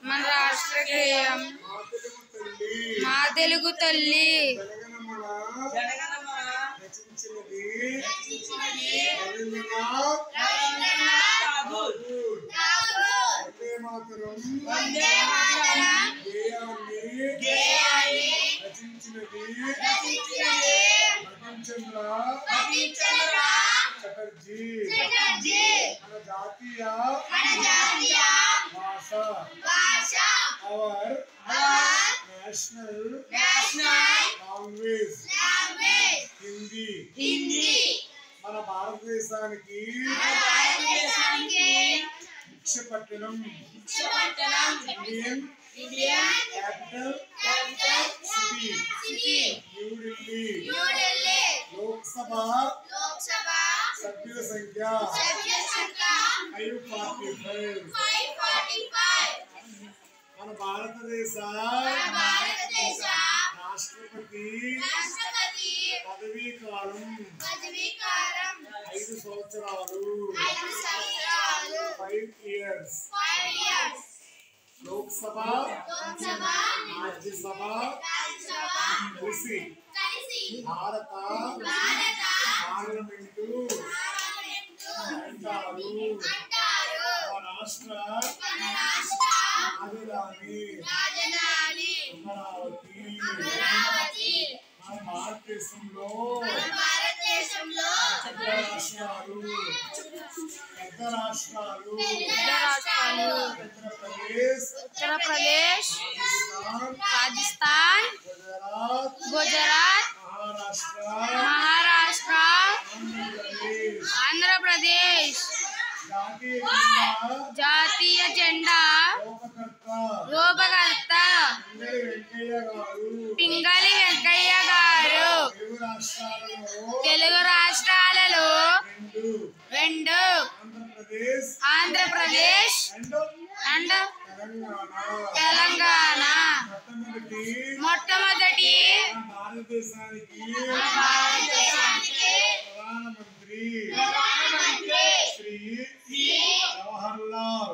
మన రాష్ట్ర గేయం మా తెలుగు తల్లి our national language Hindi మన భారతదేశానికి Visakhapatnam Indian capital city new Delhi Lok Sabha సభ్యుల సంఖ్య 545 మన భారతదేశ రాష్ట్రపతి పదవీ కాలం 5 సంవత్సరాలు 5 years లోక్సభ రాజ్యసభ కలిసి భారత పార్లమెంటు అంటారు రాష్ట్ర రాజధాని అమరావతి మన భారతదేశంలో పెద్ద రాష్ట్రాలు ఉత్తరప్రదేశ్ రాజస్థాన్ గుజరాత్ మహారాష్ట్ర ఆంధ్రప్రదేశ్ జాతీయ జెండా రూపకర్త పింగళి వెంకయ్య గారు తెలుగు రాష్ట్రాలలో 2 ఆంధ్రప్రదేశ్ అండ్ తెలంగాణ మొట్టమొదటి భారతదేశానికి ప్రధానమంత్రి శ్రీ జవహర్లాల్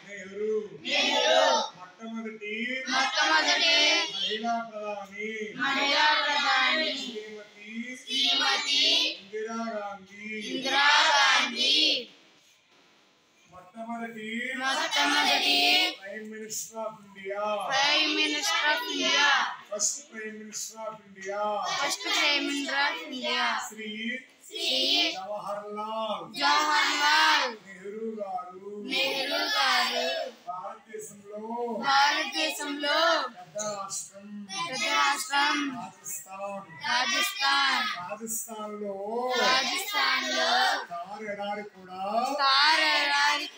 నెహ్రూ మొట్టమొదటి మహిళా ప్రధాని శ్రీమతి ఇందిరా గాంధీ మొట్టమొదటి prime minister of India first prime minister of India Shri Jawaharlal Nehru గారు భారతదేశంలో పెద్ద రాష్ట్రం రాజస్థాన్ లో థార్ ఎడారి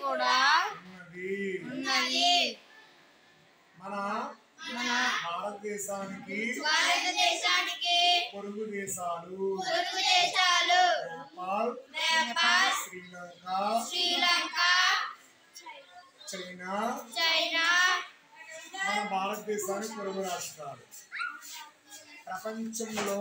కూడా ఉన్నది మన భారతదేశానికి పొరుగు దేశాలు నేపాల్ శ్రీలంక చైనా మన భారతదేశానికి పొరుగు రాష్ట్రాలు ప్రపంచంలో